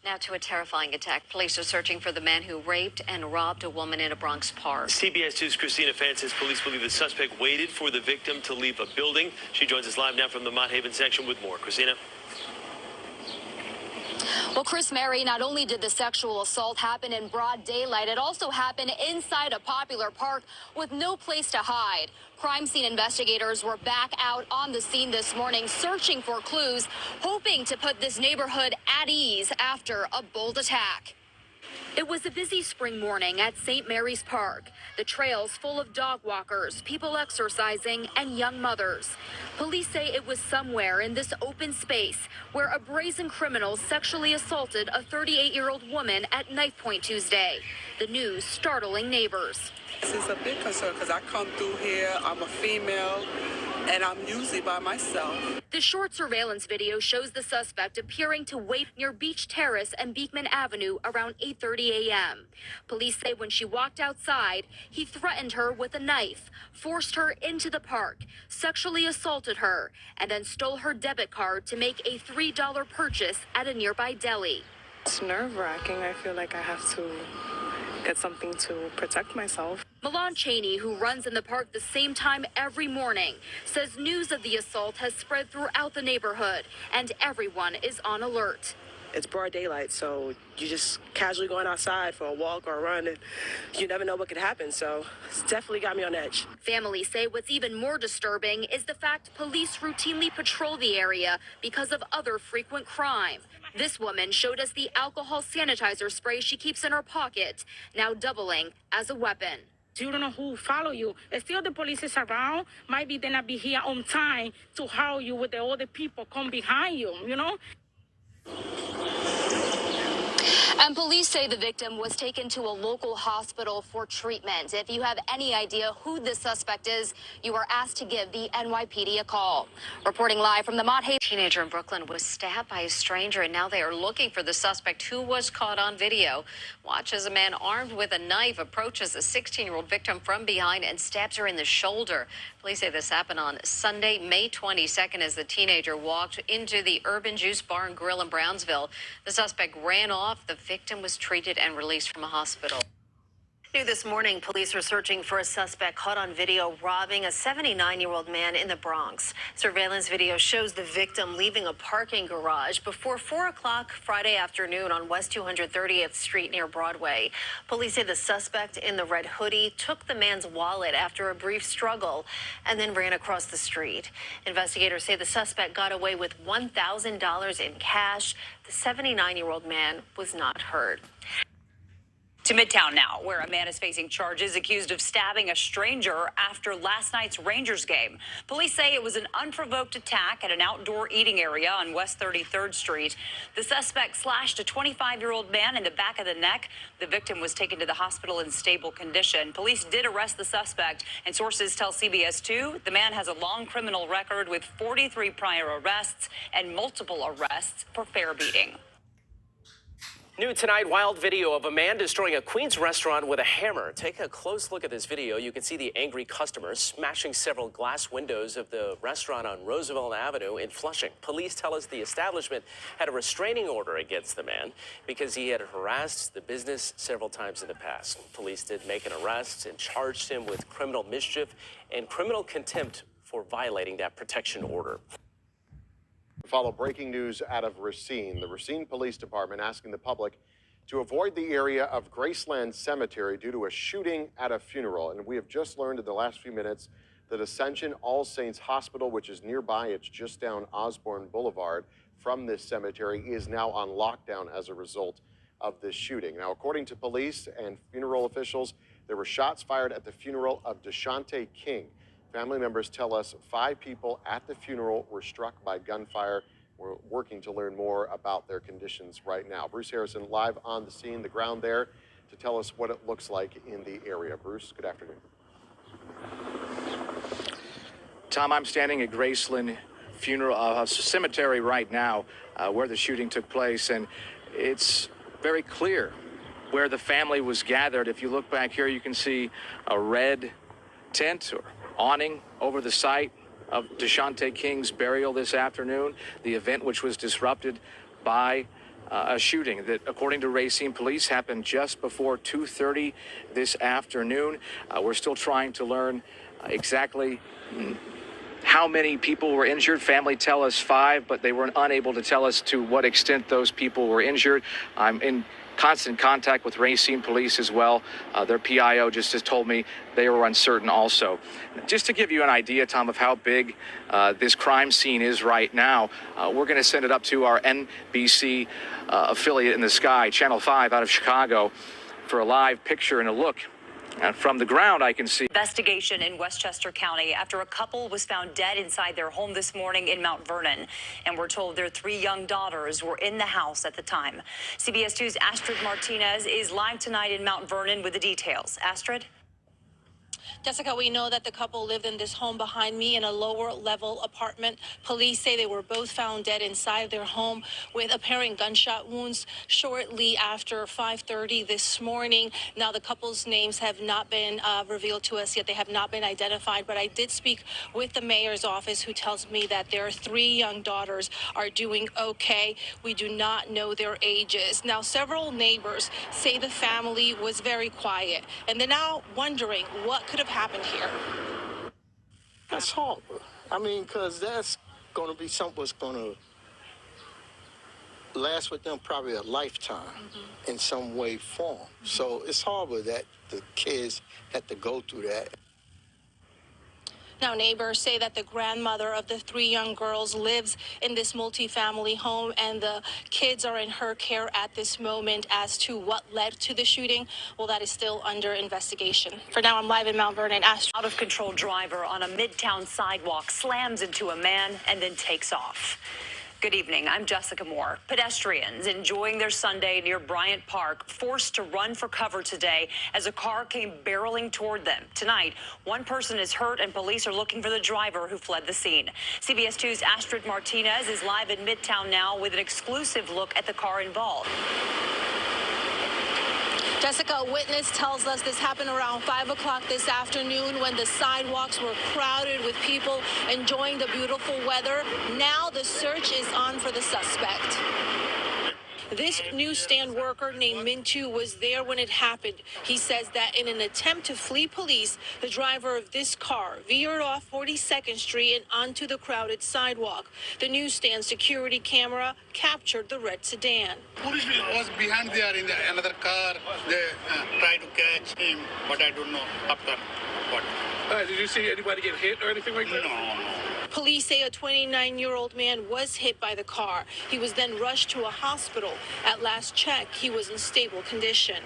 Now to a terrifying attack. Police are searching for the man who raped and robbed a woman in a Bronx park. CBS 2's Christina Fan says police believe the suspect waited for the victim to leave a building. She joins us live now from the Mott Haven section with more. Christina? Well, Chris Mary, not only did the sexual assault happen in broad daylight, it also happened inside a popular park with no place to hide. Crime scene investigators were back out on the scene this morning searching for clues, hoping to put this neighborhood at ease after a bold attack. It was a busy spring morning at St. Mary's Park. The trails full of dog walkers, people exercising, and young mothers. Police say it was somewhere in this open space where a brazen criminal sexually assaulted a 38-year-old woman at knife point Tuesday. The news startling neighbors. This is a big concern because I come through here, I'm a female, and I'm usually by myself. The short surveillance video shows the suspect appearing to wait near Beach Terrace and Beekman Avenue around 8:30 a.m. Police say when she walked outside, he threatened her with a knife, forced her into the park, sexually assaulted her, and then stole her debit card to make a $3 purchase at a nearby deli. It's nerve-wracking. I feel like I have to get something to protect myself. Milan Cheney, who runs in the park the same time every morning, says news of the assault has spread throughout the neighborhood and everyone is on alert. It's broad daylight, so you just casually going outside for a walk or a run, and you never know what could happen, so it's definitely got me on edge. Families say what's even more disturbing is the fact police routinely patrol the area because of other frequent crime. This woman showed us the alcohol sanitizer spray she keeps in her pocket, now doubling as a weapon. You don't know who follow you. Still the police is around. Maybe they not be here on time to help you with the other people come behind you, you know? And police say the victim was taken to a local hospital for treatment. If you have any idea who the suspect is, you are asked to give the NYPD a call. Reporting live from the Mott Haven. Teenager in Brooklyn was stabbed by a stranger, and now they are looking for the suspect who was caught on video. Watch as a man armed with a knife approaches a 16-year-old victim from behind and stabs her in the shoulder. Police say this happened on Sunday, May 22nd, as the teenager walked into the Urban Juice Bar and Grill in Brownsville. The suspect ran off. The victim was treated and released from a hospital. New this morning, police are searching for a suspect caught on video robbing a 79-year-old man in the Bronx. Surveillance video shows the victim leaving a parking garage before 4 o'clock Friday afternoon on West 230th Street near Broadway. Police say the suspect in the red hoodie took the man's wallet after a brief struggle and then ran across the street. Investigators say the suspect got away with $1,000 in cash. The 79-year-old man was not hurt. To Midtown now, where a man is facing charges accused of stabbing a stranger after last night's Rangers game. Police say it was an unprovoked attack at an outdoor eating area on West 33rd Street. The suspect slashed a 25-year-old man in the back of the neck. The victim was taken to the hospital in stable condition. Police did arrest the suspect, and sources tell CBS 2 the man has a long criminal record with 43 prior arrests and multiple arrests for fare beating. New tonight, wild video of a man destroying a Queens restaurant with a hammer. Take a close look at this video. You can see the angry customers smashing several glass windows of the restaurant on Roosevelt Avenue in Flushing. Police tell us the establishment had a restraining order against the man because he had harassed the business several times in the past. Police did make an arrest and charged him with criminal mischief and criminal contempt for violating that protection order. Follow breaking news out of Racine. The Racine Police Department asking the public to avoid the area of Graceland Cemetery due to a shooting at a funeral. And we have just learned in the last few minutes that Ascension All Saints Hospital, which is nearby, it's just down Osborne Boulevard from this cemetery, is now on lockdown as a result of this shooting. Now, according to police and funeral officials, there were shots fired at the funeral of Deshante King. Family members tell us 5 people at the funeral were struck by gunfire. We're working to learn more about their conditions right now. Bruce Harrison live on the scene, the ground there, to tell us what it looks like in the area. Bruce, good afternoon. Tom, I'm standing at Graceland Funeral Cemetery right now, where the shooting took place, and it's very clear where the family was gathered. If you look back here, you can see a red tent or awning over the site of Deshante King's burial this afternoon, the event which was disrupted by a shooting that, according to Racine Police, happened just before 2:30 this afternoon. We're still trying to learn exactly how many people were injured. Family tell us 5, but they were unable to tell us to what extent those people were injured. I'm in constant contact with Racine Police as well. Their PIO just has told me they were uncertain also. Just to give you an idea, Tom, of how big this crime scene is right now, we're going to send it up to our NBC affiliate in the sky, Channel 5 out of Chicago, for a live picture and a look. And from the ground, I can see. Investigation in Westchester County after a couple was found dead inside their home this morning in Mount Vernon. And we're told their 3 young daughters were in the house at the time. CBS 2's Astrid Martinez is live tonight in Mount Vernon with the details. Astrid? Jessica, we know that the couple lived in this home behind me in a lower level apartment. Police say they were both found dead inside their home with apparent gunshot wounds shortly after 5:30 this morning. Now, the couple's names have not been revealed to us yet. They have not been identified, but I did speak with the mayor's office, who tells me that their 3 young daughters are doing okay. We do not know their ages. Now, several neighbors say the family was very quiet, and they're now wondering what could have happened here. That's horrible. I mean, because that's going to be something that's going to last with them probably a lifetime in some way, form. So it's horrible that the kids had to go through that. Now, neighbors say that the grandmother of the 3 young girls lives in this multi-family home, and the kids are in her care at this moment. As to what led to the shooting, well, that is still under investigation. For now, I'm live in Mount Vernon. Out-of-control driver on a Midtown sidewalk slams into a man and then takes off. Good evening. I'm Jessica Moore. Pedestrians enjoying their Sunday near Bryant Park forced to run for cover today as a car came barreling toward them. Tonight, 1 person is hurt and police are looking for the driver who fled the scene. CBS 2's Astrid Martinez is live in Midtown now with an exclusive look at the car involved. Jessica, a witness tells us this happened around 5 o'clock this afternoon when the sidewalks were crowded with people enjoying the beautiful weather. Now the search is on for the suspect. This newsstand worker named Mintu was there when it happened. He says that in an attempt to flee police, the driver of this car veered off 42nd Street and onto the crowded sidewalk. The newsstand security camera captured the red sedan. Police was behind there in another car. They tried to catch him, but I don't know after what. Did you see anybody get hit or anything like that? No. Police say a 29-year-old man was hit by the car. He was then rushed to a hospital. At last check, he was in stable condition.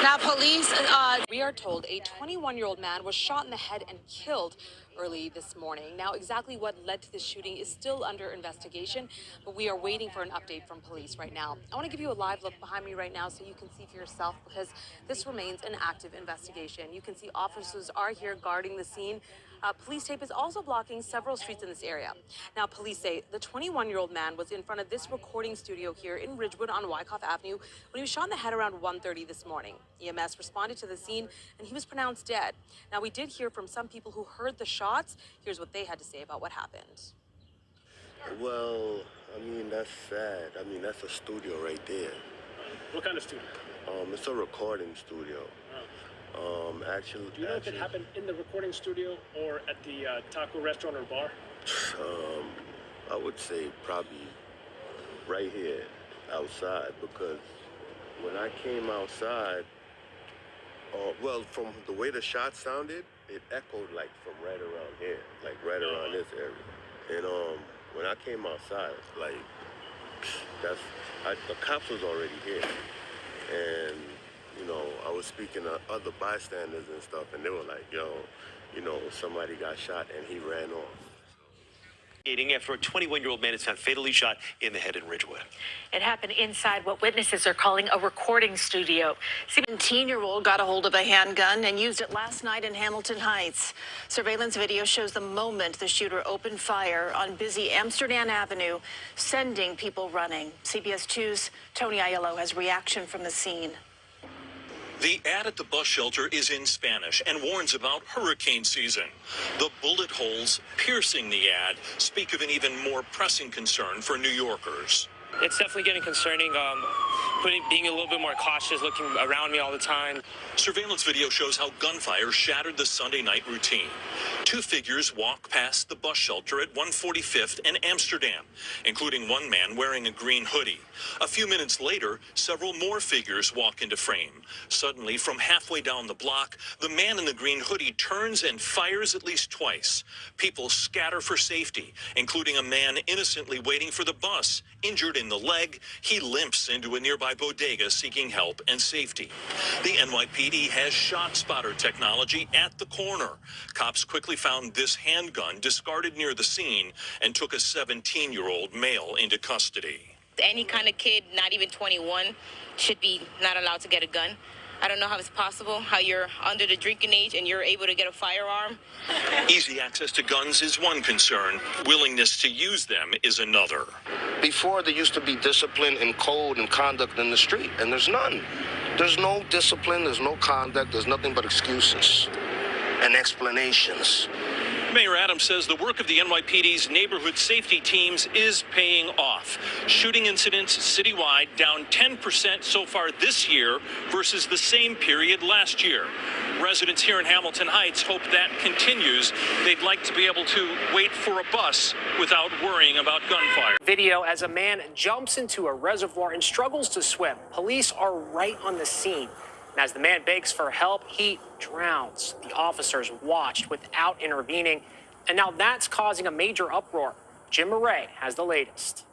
Now, police... We are told a 21-year-old man was shot in the head and killed early this morning. Now, exactly what led to the shooting is still under investigation, but we are waiting for an update from police right now. I want to give you a live look behind me right now so you can see for yourself, because this remains an active investigation. You can see officers are here guarding the scene. Police tape is also blocking several streets in this area. Now, police say the 21-year-old man was in front of this recording studio here in Ridgewood on Wyckoff Avenue when he was shot in the head around 1:30 this morning. EMS responded to the scene, and he was pronounced dead. Now, we did hear from some people who heard the shots. Here's what they had to say about what happened. Well, I mean, that's sad. I mean, that's a studio right there. What kind of studio? It's a recording studio. Actually, do you know if it happened in the recording studio or at the taco restaurant or bar? I would say probably right here outside, because when I came outside, well, from the way the shot sounded, it echoed like from right around here, like right around this area. And when I came outside, like the cops was already here, and you know, I was speaking to other bystanders and stuff, and they were like, yo, you know, somebody got shot and he ran off. After a 21-year-old man is found fatally shot in the head in Ridgewood. It happened inside what witnesses are calling a recording studio. 17-year-old got a hold of a handgun and used it last night in Hamilton Heights. Surveillance video shows the moment the shooter opened fire on busy Amsterdam Avenue, sending people running. CBS 2's Tony Aiello has reaction from the scene. The ad at the bus shelter is in Spanish and warns about hurricane season. The bullet holes piercing the ad speak of an even more pressing concern for New Yorkers. It's definitely getting concerning. Being a little bit more cautious, looking around me all the time. Surveillance video shows how gunfire shattered the Sunday night routine. Two figures walk past the bus shelter at 145th and Amsterdam, including one man wearing a green hoodie. A few minutes later, several more figures walk into frame. Suddenly, from halfway down the block, the man in the green hoodie turns and fires at least twice. People scatter for safety, including a man innocently waiting for the bus. Injured in the leg, he limps into a nearby bodega seeking help and safety. The NYPD has shot spotter technology at the corner. Cops quickly found this handgun discarded near the scene and took a 17-year-old male into custody. Any kind of kid, not even 21, should be not allowed to get a gun. I don't know how it's possible, how you're under the drinking age and you're able to get a firearm. Easy access to guns is one concern. Willingness to use them is another. Before, there used to be discipline and code and conduct in the street, and there's none. There's no discipline, there's no conduct, there's nothing but excuses and explanations. Mayor Adams says the work of the NYPD's neighborhood safety teams is paying off. Shooting incidents citywide down 10% so far this year versus the same period last year. Residents here in Hamilton Heights hope that continues. They'd like to be able to wait for a bus without worrying about gunfire. Video as a man jumps into a reservoir and struggles to swim. Police are right on the scene. And as the man begs for help, he drowns. The officers watched without intervening, and now that's causing a major uproar. Jim Murray has the latest.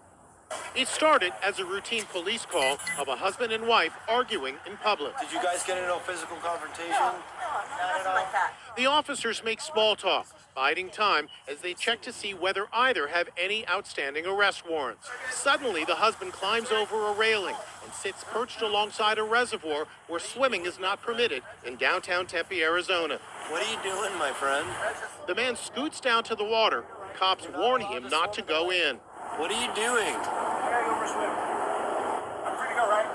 It started as a routine police call of a husband and wife arguing in public. Did you guys get into a physical confrontation? No, nothing like that. The officers make small talk, biding time as they check to see whether either have any outstanding arrest warrants. Suddenly, the husband climbs over a railing and sits perched alongside a reservoir where swimming is not permitted in downtown Tempe, Arizona. What are you doing, my friend? The man scoots down to the water. Cops warn him not to go in. What are you doing? I gotta go for a swim. I'm free to go, right?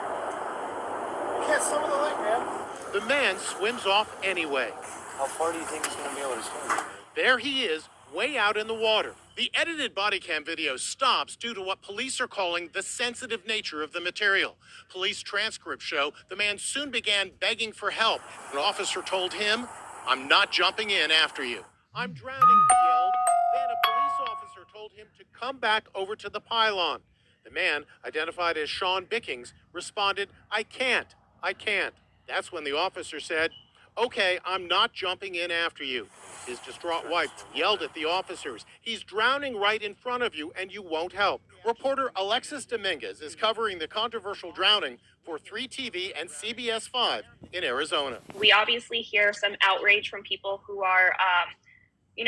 You can't swim with the lake, man. The man swims off anyway. How far do you think he's going to be able to swim? There he is, way out in the water. The edited body cam video stops due to what police are calling the sensitive nature of the material. Police transcripts show the man soon began begging for help. An officer told him, "I'm not jumping in after you." "I'm drowning," he yelled. Then a police officer told him to come back over to the pylon. The man, identified as Sean Bickings, responded, I can't. That's when the officer said, "Okay, I'm not jumping in after you." His distraught wife yelled at the officers, "He's drowning right in front of you and you won't help." Reporter Alexis Dominguez is covering the controversial drowning for 3TV and CBS 5 in Arizona. We obviously hear some outrage from people who are,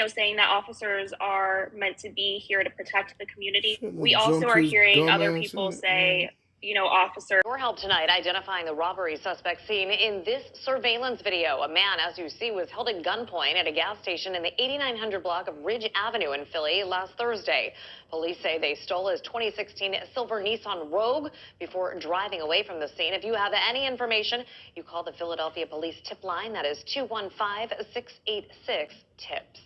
saying that officers are meant to be here to protect the community. We also are hearing other people say, officer. Your help tonight identifying the robbery suspect seen in this surveillance video. A man, as you see, was held at gunpoint at a gas station in the 8900 block of Ridge Avenue in Philly last Thursday. Police say they stole his 2016 silver Nissan Rogue before driving away from the scene. If you have any information, you call the Philadelphia Police tip line. That is 215-686-TIPS.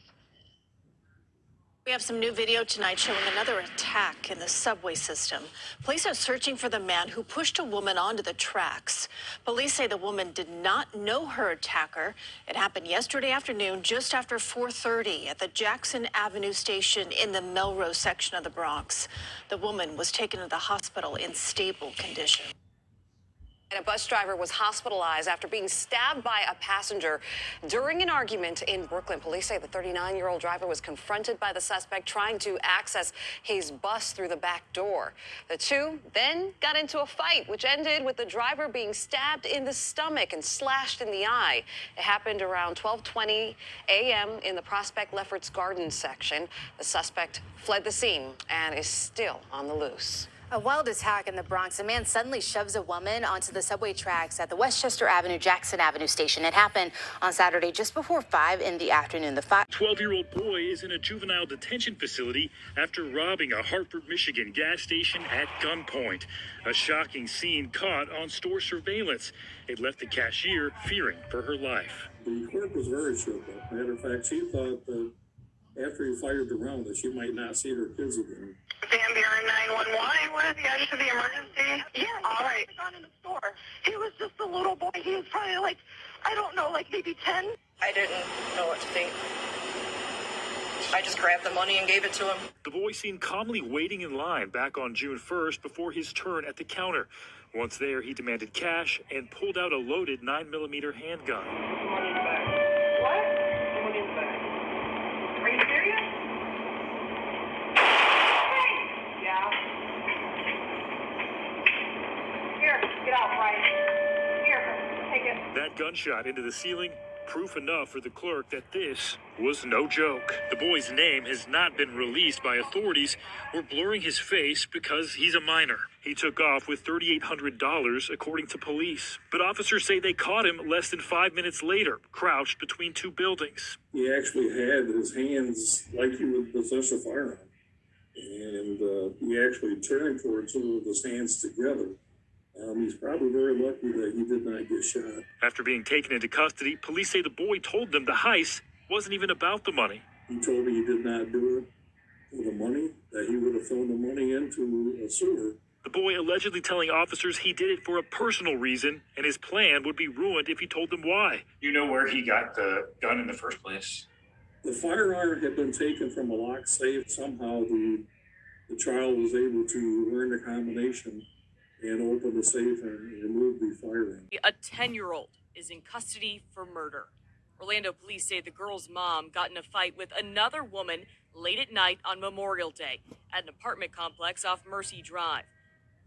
We have some new video tonight showing another attack in the subway system. Police are searching for the man who pushed a woman onto the tracks. Police say the woman did not know her attacker. It happened yesterday afternoon, just after 4:30 at the Jackson Avenue station in the Melrose section of the Bronx. The woman was taken to the hospital in stable condition. And a bus driver was hospitalized after being stabbed by a passenger during an argument in Brooklyn. Police say the 39-year-old driver was confronted by the suspect trying to access his bus through the back door. The two then got into a fight, which ended with the driver being stabbed in the stomach and slashed in the eye. It happened around 12:20 a.m. in the Prospect Lefferts Gardens section. The suspect fled the scene and is still on the loose. A wild attack in the Bronx. A man suddenly shoves a woman onto the subway tracks at the Westchester Avenue, Jackson Avenue station. It happened on Saturday just before 5 in the afternoon. The 12-year-old boy is in a juvenile detention facility after robbing a Hartford, Michigan gas station at gunpoint. A shocking scene caught on store surveillance. It left the cashier fearing for her life. The clerk was very shook up. Matter of fact, she thought that after he fired the round that she might not see her kids again. Van Buren 911. What is the address of the emergency? Yeah, all right. He was in the store. He was just a little boy. He was probably like, I don't know, like maybe 10. I didn't know what to think. I just grabbed the money and gave it to him. The boy seen calmly waiting in line back on June 1st before his turn at the counter. Once there, he demanded cash and pulled out a loaded 9mm handgun. What? Are you serious? Yeah. Here, get out, Brian. Here, take it. That gunshot into the ceiling, proof enough for the clerk that this was no joke. The boy's name has not been released by authorities. We're blurring his face because he's a minor. He took off with $3,800, according to police. But officers say they caught him less than 5 minutes later, crouched between two buildings. He actually had his hands like he would possess a firearm. And he actually turned towards him with his hands together. He's probably very lucky that he did not get shot. After being taken into custody, police say the boy told them the heist wasn't even about the money. He told me he did not do it for the money, that he would have thrown the money into a sewer. The boy allegedly telling officers he did it for a personal reason, and his plan would be ruined if he told them why. You know where he got the gun in the first place? The firearm had been taken from a locked safe. Somehow the child was able to learn the combination and open the safe and remove the firearm. A 10-year-old is in custody for murder. Orlando police say the girl's mom got in a fight with another woman late at night on Memorial Day at an apartment complex off Mercy Drive.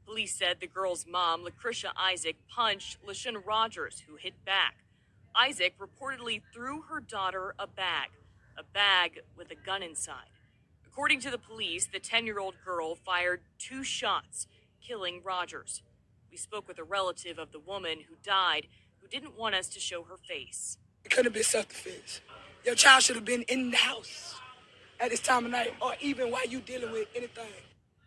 Police said the girl's mom, Lucretia Isaac, punched LaShawn Rogers, who hit back. Isaac reportedly threw her daughter a bag with a gun inside. According to the police, the 10-year-old girl fired 2 shots, killing Rogers. We spoke with a relative of the woman who died, who didn't want us to show her face. It could have been self-defense. Your child should have been in the house at this time of night, or even while you dealing with anything.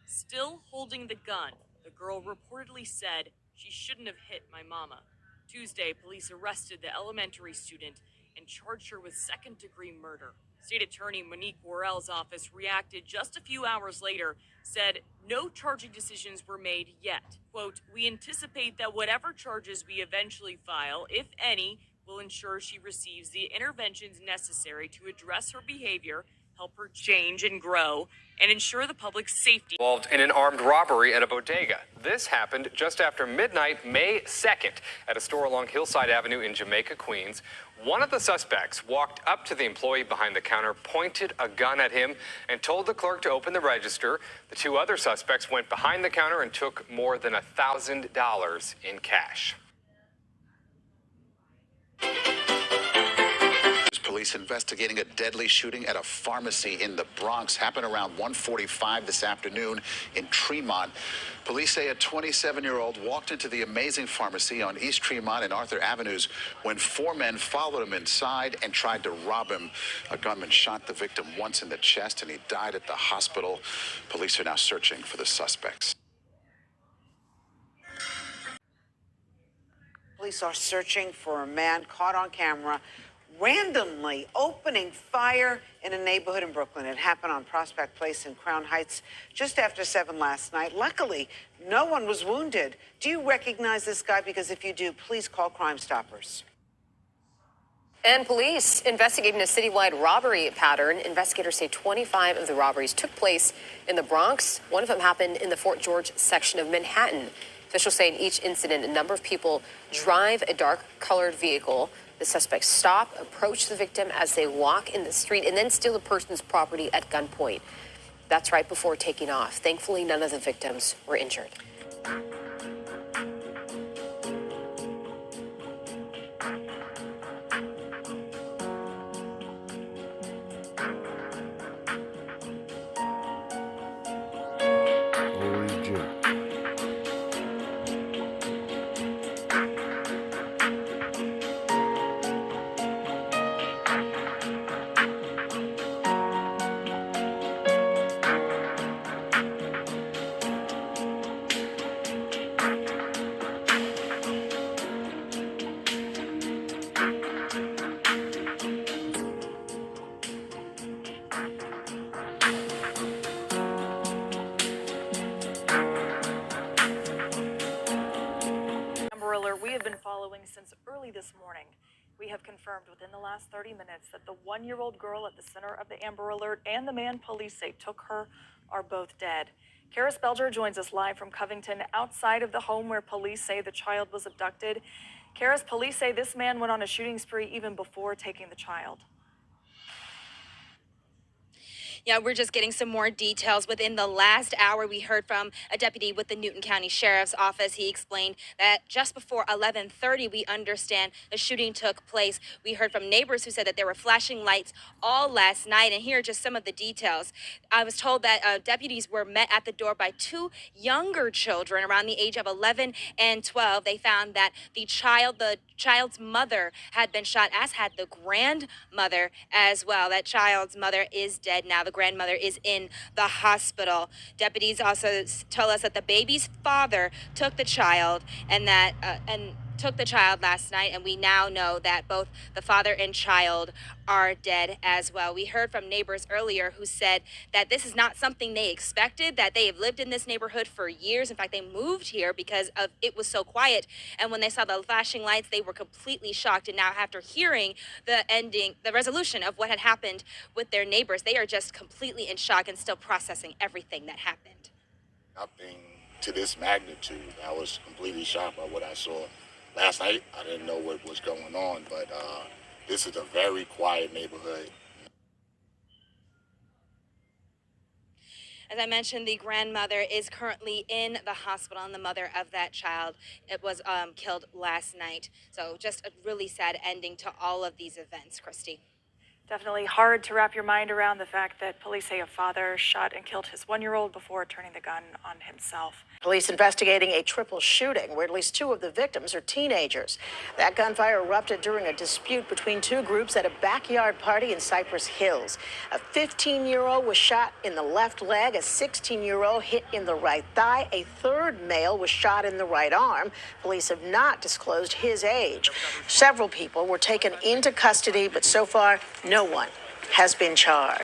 Still holding the gun, the girl reportedly said she shouldn't have hit my mama. Tuesday, police arrested the elementary student and charged her with second-degree murder. State Attorney Monique Worrell's office reacted just a few hours later, said no charging decisions were made yet. Quote, "We anticipate that whatever charges we eventually file, if any, will ensure she receives the interventions necessary to address her behavior, help her change and grow, and ensure the public's safety." Involved in an armed robbery at a bodega. This happened just after midnight, May 2nd, at a store along Hillside Avenue in Jamaica, Queens. One of the suspects walked up to the employee behind the counter, pointed a gun at him, and told the clerk to open the register. The 2 other suspects went behind the counter and took more than $1,000 in cash. Police investigating a deadly shooting at a pharmacy in the Bronx. Happened around 1:45 this afternoon in Tremont. Police say a 27-year-old walked into the Amazing Pharmacy on East Tremont and Arthur Avenues when 4 men followed him inside and tried to rob him. A gunman shot the victim once in the chest and he died at the hospital. Police are now searching for the suspects. Police are searching for a man caught on camera randomly opening fire in a neighborhood in Brooklyn. It happened on Prospect Place in Crown Heights just after 7 last night. Luckily, no one was wounded. Do you recognize this guy? Because if you do, please call Crime Stoppers. And police investigating a citywide robbery pattern. Investigators say 25 of the robberies took place in the Bronx. One of them happened in the Fort George section of Manhattan. Officials say in each incident, a number of people drive a dark-colored vehicle. The suspects stop, approach the victim as they walk in the street, and then steal the person's property at gunpoint. That's right before taking off. Thankfully, none of the victims were injured. we have been following since early this morning. We have confirmed within the last 30 minutes that the 1-year-old girl at the center of the Amber Alert and the man police say took her are both dead. Karis Belger joins us live from Covington, outside of the home where police say the child was abducted. Karis, police say this man went on a shooting spree even before taking the child. Yeah, we're just getting some more details. Within the last hour, we heard from a deputy with the Newton County Sheriff's Office. He explained that just before 11:30, we understand the shooting took place. We heard from neighbors who said that there were flashing lights all last night. And here are just some of the details. I was told that deputies were met at the door by 2 younger children around the age of 11 and 12. They found that the child's mother had been shot, as had the grandmother as well. That child's mother is dead now. The grandmother is in the hospital. Deputies also told us that the baby's father took the child took the child last night, and we now know that both the father and child are dead as well. We heard from neighbors earlier who said that this is not something they expected, that they have lived in this neighborhood for years. In fact, they moved here because it was so quiet, and when they saw the flashing lights, they were completely shocked. And now, after hearing the resolution of what had happened with their neighbors, they are just completely in shock and still processing everything that happened. Nothing to this magnitude. I was completely shocked by what I saw last night. I didn't know what was going on, but this is a very quiet neighborhood. As I mentioned, the grandmother is currently in the hospital, and the mother of that child, it was killed last night. So just a really sad ending to all of these events, Christy. Definitely hard to wrap your mind around the fact that police say a father shot and killed his 1-year-old before turning the gun on himself. Police investigating a triple shooting where at least 2 of the victims are teenagers. That gunfire erupted during a dispute between 2 groups at a backyard party in Cypress Hills. A 15-year-old was shot in the left leg, a 16-year-old hit in the right thigh, a 3rd male was shot in the right arm. Police have not disclosed his age. Several people were taken into custody, but so far, no one has been charged.